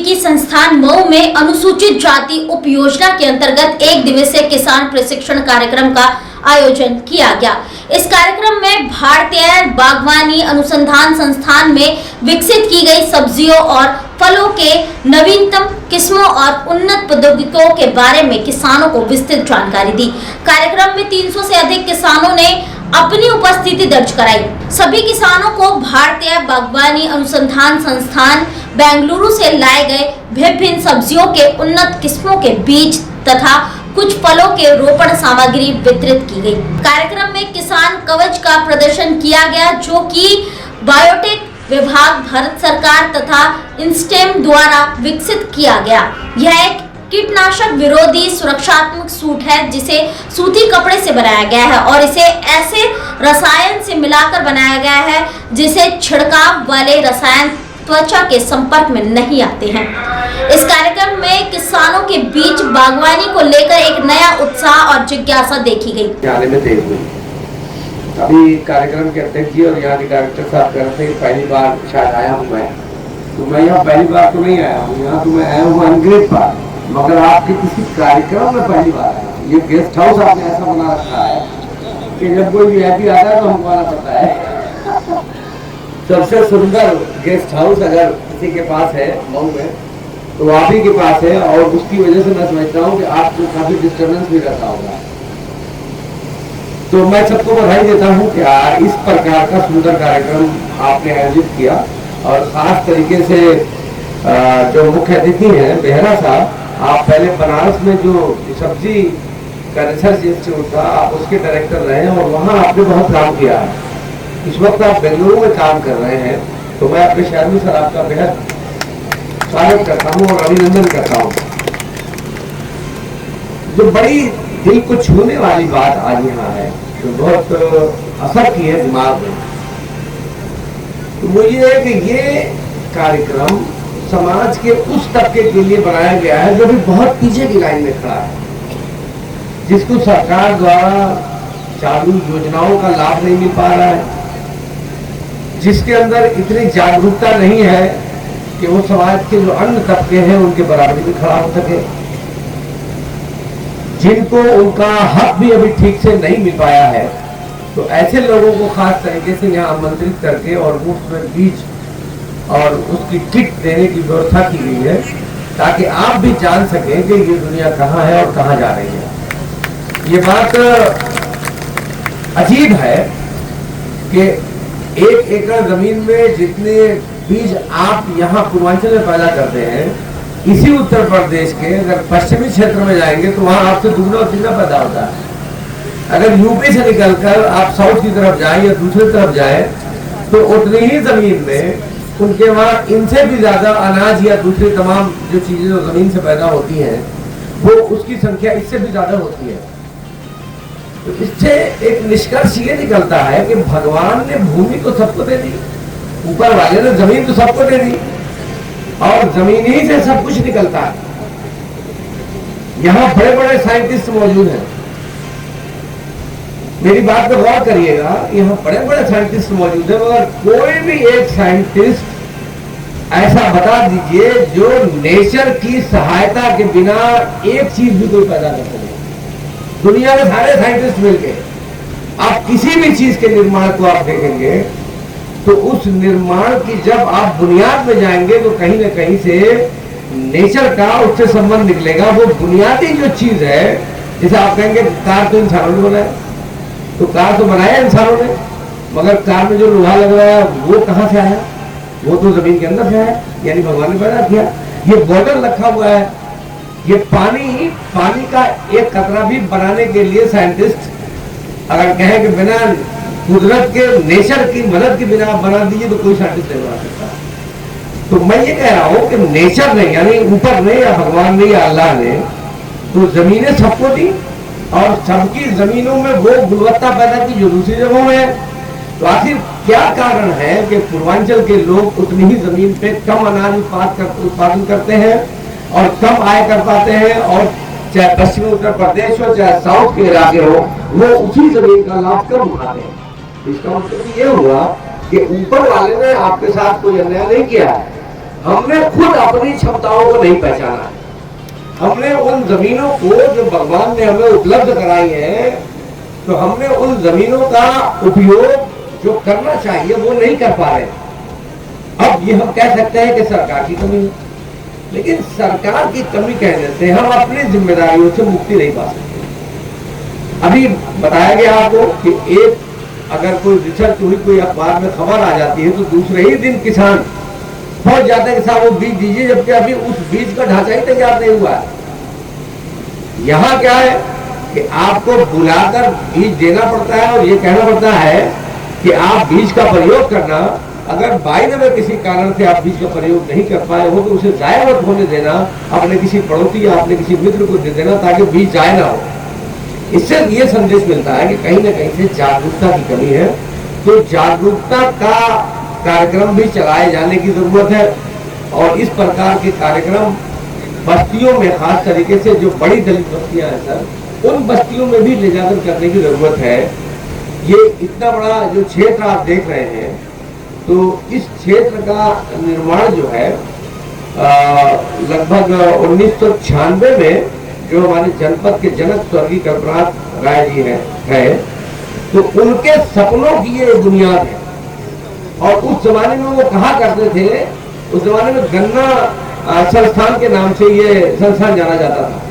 तकनीकी संस्थान मऊ में अनुसूचित जाति उप योजना के अंतर्गत 1 दिवसीय किसान प्रशिक्षण कार्यक्रम का आयोजन किया गया। इस कार्यक्रम में भारतीय बागवानी अनुसंधान संस्थान में विकसित की गई सब्जियों और फलों के नवीनतम किस्मों और उन्नत प्रौद्योगिकियों के बारे में किसानों को विस्तृत जानकारी दी। कार्यक्रम में 300 से अधिक किसानों ने अपनी उपस्थिति दर्ज कराई। सभी किसानों को भारतीय बागवानी अनुसंधान संस्थान बेंगलुरु से लाए गए विभिन्न सब्जियों के उन्नत किस्मों के बीज तथा कुछ फलों के रोपण सामग्री वितरित की गई। कार्यक्रम में किसान कवच का प्रदर्शन किया गया, जो कि बायोटेक विभाग, भारत सरकार तथा इंस्टेम द्वारा विकसित किया गया। यह एक कीटनाशक विरोधी सुरक्षात्मक सूट है, जिसे सूती कपड़े से बनाया गया है और इसे ऐसे रसायन से मिलाकर बनाया गया है जिसे छिड़काव वाले रसायन त्वचा के संपर्क में नहीं आते हैं। इस कार्यक्रम में किसानों के बीच बागवानी को लेकर एक नया उत्साह और जिज्ञासा देखी गई। अभी कार्यक्रम के अध्यक्ष जी और यहाँ के डायरेक्टर साहब कह रहे थे पहली बार शायद आया हूँ मैं, तो मैं यहाँ पहली बार तो नहीं आया हूँ, यहाँ तो मैं आया हूँ अंग्रेज बार, मगर आपके किसी कार्यक्रम में पहली बार आया हूँ। ये गेस्ट हाउस आपने ऐसा बना रखा है कि जब कोई वीआईपी आता है तो हमको आना पड़ता है। सबसे सुंदर गेस्ट हाउस अगर किसी के पास है मऊ में तो आप ही के पास है, और उसकी वजह से मैं समझता हूँ कि आपको काफी डिस्टर्बेंस भी रहता होगा। तो मैं सबको बधाई देता हूँ कि इस प्रकार का सुंदर कार्यक्रम आपने आयोजित किया, और खास तरीके से जो मुख्य अतिथि हैं बेहरा साहब, आप पहले बनारस में जो सब्जी का रिसर्च इंस्टीट्यूट था आप उसके डायरेक्टर रहे हैं और वहाँ आपने बहुत काम किया है। इस वक्त आप बेंगलुरु में काम कर रहे हैं, तो मैं अपने शहर में सर आपका बेहद स्वागत करता हूँ और अभिनंदन करता हूँ। जो बड़ी दिल को छूने वाली बात आज यहाँ है, जो बहुत असर की है दिमाग में, तो वो ये है कि ये कार्यक्रम समाज के उस तबके के लिए बनाया गया है जो भी बहुत पीछे की लाइन में खड़ा है, जिसको सरकार द्वारा चालू योजनाओं का लाभ नहीं मिल पा रहा है, जिसके अंदर इतनी जागरूकता नहीं है कि वो समाज के जो अन्य तबके हैं उनके बराबरी में खड़ा हो सके, जिनको उनका हक भी अभी ठीक से नहीं मिल पाया है। तो ऐसे लोगों को खास तरीके से यहाँ आमंत्रित करके और मुफ्त में बीज और उसकी किट देने की व्यवस्था की गई है, ताकि आप भी जान सकें कि ये दुनिया कहाँ है और कहाँ जा रही है। ये बात अजीब है कि 1 एकड़ जमीन में जितने बीज आप यहाँ पूर्वांचल में पैदा करते हैं, इसी उत्तर प्रदेश के अगर पश्चिमी क्षेत्र में जाएंगे तो वहां आपसे दुगना और तिगुना पैदा होता है। अगर यूपी से निकलकर आप साउथ की तरफ जाएं या दूसरी तरफ जाएं तो उतनी ही जमीन में उनके वहां इनसे भी ज्यादा अनाज या दूसरी तमाम जो चीजें जो जमीन से पैदा होती हैं वो उसकी संख्या इससे भी ज्यादा होती है। तो इससे एक निष्कर्ष ये निकलता है कि भगवान ने भूमि तो सबको दे दी, ऊपर वाले ने जमीन तो सबको दे दी, और जमीन ही से सब कुछ निकलता है। यहाँ बड़े बड़े साइंटिस्ट मौजूद हैं, मेरी बात पर गौर करिएगा, यहाँ बड़े बड़े साइंटिस्ट मौजूद हैं, मगर कोई भी एक साइंटिस्ट ऐसा बता दीजिए जो नेचर की सहायता के बिना एक चीज भी कोई पैदा कर सके। दुनिया में सारे साइंटिस्ट मिलके आप किसी भी चीज के निर्माण को आप देखेंगे तो उस निर्माण की जब आप बुनियाद में जाएंगे तो कहीं ना कहीं से नेचर का उससे संबंध निकलेगा। वो बुनियादी जो चीज है, जैसे आप कहेंगे कार तो इंसानों ने बनाया, तो कार तो बनाया इंसानों ने, मगर कार में जो लोहा लग रहा है वो कहाँ से आया? वो तो जमीन के अंदर से आया, यानी भगवान ने पैदा किया। ये बॉटल रखा हुआ है, ये पानी का एक कतरा भी बनाने के लिए साइंटिस्ट अगर कहें कि बिना कुदरत के नेचर की मदद के बिना आप बना दीजिए तो कोई साइंटिस्ट नहीं बना सकता। तो मैं ये कह रहा हूं कि नेचर ने, यानी ऊपर ने या भगवान ने या अल्लाह ने तो जमीनें सबको दी, और सबकी जमीनों में वो गुणवत्ता पैदा की जो दूसरी जगहों में है। तो आखिर क्या कारण है कि पूर्वांचल के लोग उतनी ही जमीन पे कम अनाज उत्पादन करते हैं और कम आय कर पाते हैं, और चाहे पश्चिमी उत्तर प्रदेश हो चाहे साउथ के इलाके हो, वो उसी जमीन का लाभ कम उठाते हैं। इसका मतलब ये हुआ कि ऊपर वाले ने आपके साथ कोई अन्याय नहीं किया है, हमने खुद अपनी क्षमताओं को नहीं पहचाना है। हमने उन जमीनों को जो भगवान ने हमें उपलब्ध कराई है, तो हमने उन जमीनों का उपयोग जो करना चाहिए वो नहीं कर पा रहे। अब ये हम कह सकते हैं कि सरकार की कमी है, लेकिन सरकार की कमी कहने से हम अपनी जिम्मेदारियों से मुक्ति नहीं पा सकते। अभी बताया गया आपको कि एक अगर कोई रिसर्च हुई, कोई अखबार में खबर आ जाती है, तो दूसरे ही दिन किसान पहुंच जाते हैं कि साहब वो बीज दीजिए, जबकि अभी उस बीज का ढांचा ही तैयार नहीं हुआ है। यहाँ क्या है कि आपको बुलाकर बीज देना पड़ता है और ये कहना पड़ता है कि आप बीज का प्रयोग करना, अगर बाई द वे किसी कारण से आप बीज का प्रयोग नहीं कर पाए हो तो उसे जाया मत होने देना, अपने किसी पड़ोसी या अपने किसी मित्र को दे देना ताकि बीज जाए ना हो। इससे ये संदेश मिलता है कि कहीं ना कहीं से जागरूकता की कमी है। तो जागरूकता का कार्यक्रम भी चलाए जाने की जरूरत है, और इस प्रकार के कार्यक्रम बस्तियों में, खास तरीके से जो बड़ी दलित बस्तियां हैं सर, उन बस्तियों में भी ले जाकर करने की जरूरत है। ये इतना बड़ा जो क्षेत्र आप देख रहे हैं, तो इस क्षेत्र का निर्माण जो है लगभग 1996 में जो हमारे जनपद के जनक स्वर्गीय कल्पनाथ राय जी है, तो उनके सपनों की ये बुनियाद है। और उस जमाने में वो कहा करते थे, उस जमाने में गन्ना संस्थान के नाम से ये संस्थान जाना जाता था,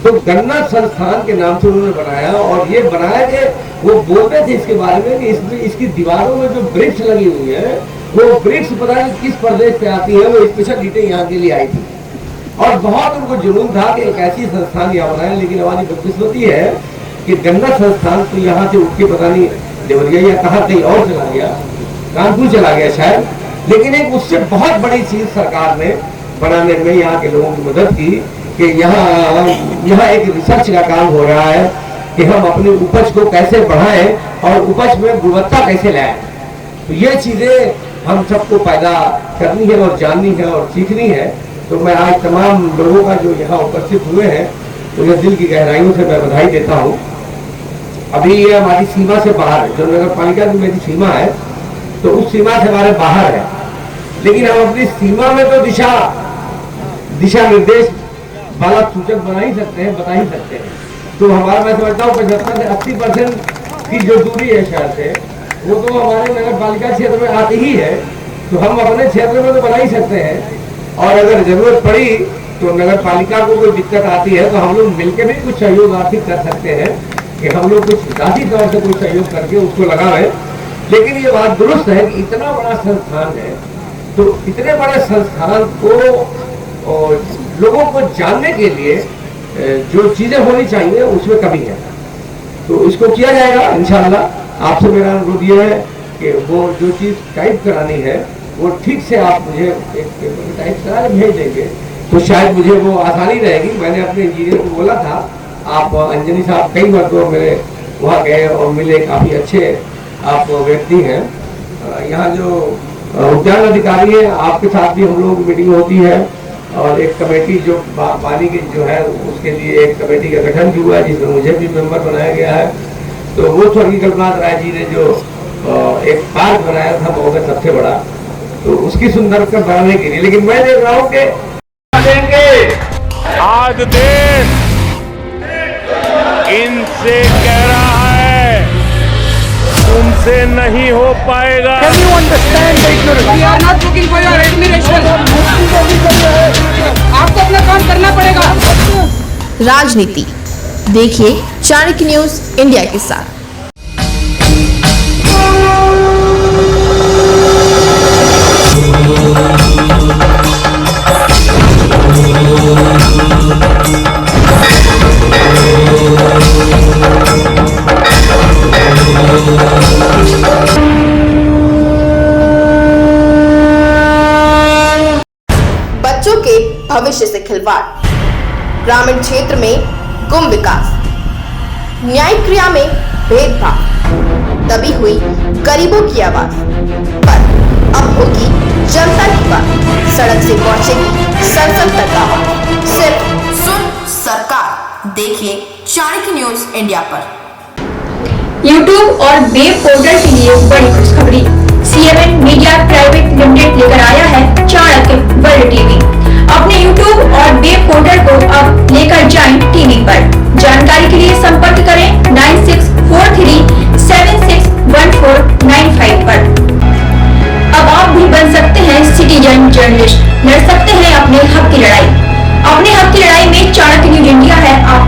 तो गन्ना संस्थान के नाम से उन्होंने बनाया। और ये बनाया कि वो बोलते थे इसके बारे में कि इसमें इसकी दीवारों में जो वृक्ष लगी हुई है, वो वृक्ष पता नहीं किस प्रदेश से आती है, वो स्पेशल ईंटें यहाँ के लिए आई थी। और बहुत उनको जुनून था कि एक ऐसी संस्थान यहाँ बनाए। लेकिन हमारी बदकिस्मती है कि गन्ना संस्थान तो यहाँ से उठ के पता नहीं देवरिया या कहाँ कहीं और चला गया, कानपुर चला गया शायद। लेकिन एक उससे बहुत बड़ी चीज सरकार ने बनाने में यहाँ के लोगों की मदद की कि यहाँ एक रिसर्च का काम हो रहा है कि हम अपनी उपज को कैसे बढ़ाएं और उपज में गुणवत्ता कैसे लाएं। तो ये चीजें हम सबको पैदा करनी है और जाननी है और सीखनी है। तो मैं आज तमाम लोगों का जो यहाँ उपस्थित हुए हैं, उन्हें दिल की गहराइयों से मैं बधाई देता हूँ। अभी ये हमारी सीमा से बाहर है, जो नगर पालिका की मेरी सीमा है, तो उस सीमा से हमारे बाहर है। लेकिन हम अपनी सीमा में तो दिशा निर्देश वाला सूचक बना ही सकते हैं, बता ही सकते हैं। तो हमारा, मैं समझता हूँ 75 से 80% की जो दूरी है शहर से, वो तो हमारे नगर पालिका क्षेत्र में आती ही है। तो हम अपने क्षेत्र में तो बना ही सकते हैं, और अगर जरूरत पड़ी तो नगर पालिका को कोई दिक्कत आती है तो हम लोग मिलकर भी कुछ सहयोग आर्थिक कर सकते हैं कि हम लोग कुछ जाति तौर से कुछ सहयोग करके उसको लगाएं। लेकिन ये बात दुरुस्त है कि इतना बड़ा संस्थान है, तो इतने बड़े संस्थान को और लोगों को जानने के लिए जो चीजें होनी चाहिए उसमें कमी है। तो इसको किया जाएगा इंशाअल्लाह। आपसे मेरा अनुरोध ये है कि वो जो चीज टाइप करानी है वो ठीक से आप मुझे एक पेपर टाइप करा भेज देंगे, तो शायद मुझे वो आसानी रहेगी। मैंने अपने इंजीनियर को बोला था, आप अंजनी साहब कई बार तो मेरे वहाँ गए और मिले, काफ़ी अच्छे आप व्यक्ति हैं। यहाँ जो उद्यान अधिकारी है, आपके साथ भी हम लोग मीटिंग होती है, और एक कमेटी जो पानी की जो है उसके लिए एक कमेटी का गठन भी हुआ है, जिसमें मुझे भी मेंबर बनाया गया है। तो वो स्वर्गीय कल्पनाथ राय जी ने जो एक पार्क बनाया था बहुत सबसे बड़ा, तो उसकी सुंदरता बढ़ाने के लिए। लेकिन मैं देख रहा हूँ कि आज देश इनसे कह रहा है तुमसे नहीं हो पाएगा। Can you understand the ignorance? We are not looking for your admiration. आपको अपना काम करना पड़ेगा। राजनीति देखिए चाणक्य न्यूज इंडिया के साथ। बच्चों के भविष्य से खिलवाड़, ग्रामीण क्षेत्र में गुम विकास, न्यायिक क्रिया में भेदभाव, तभी हुई गरीबों की आवाज। पर अब होगी जनता की बात, सड़क से पहुंचेगी संसद तक आवाज। सिर्फ सुन सरकार, देखिए चाणक्य न्यूज इंडिया पर। YouTube और वेब पोर्टल के लिए बड़ी खुशखबरी। CMN मीडिया प्राइवेट लिमिटेड लेकर आया है चाणक्य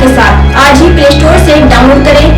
के साथ आज ही प्ले स्टोर से डाउनलोड करें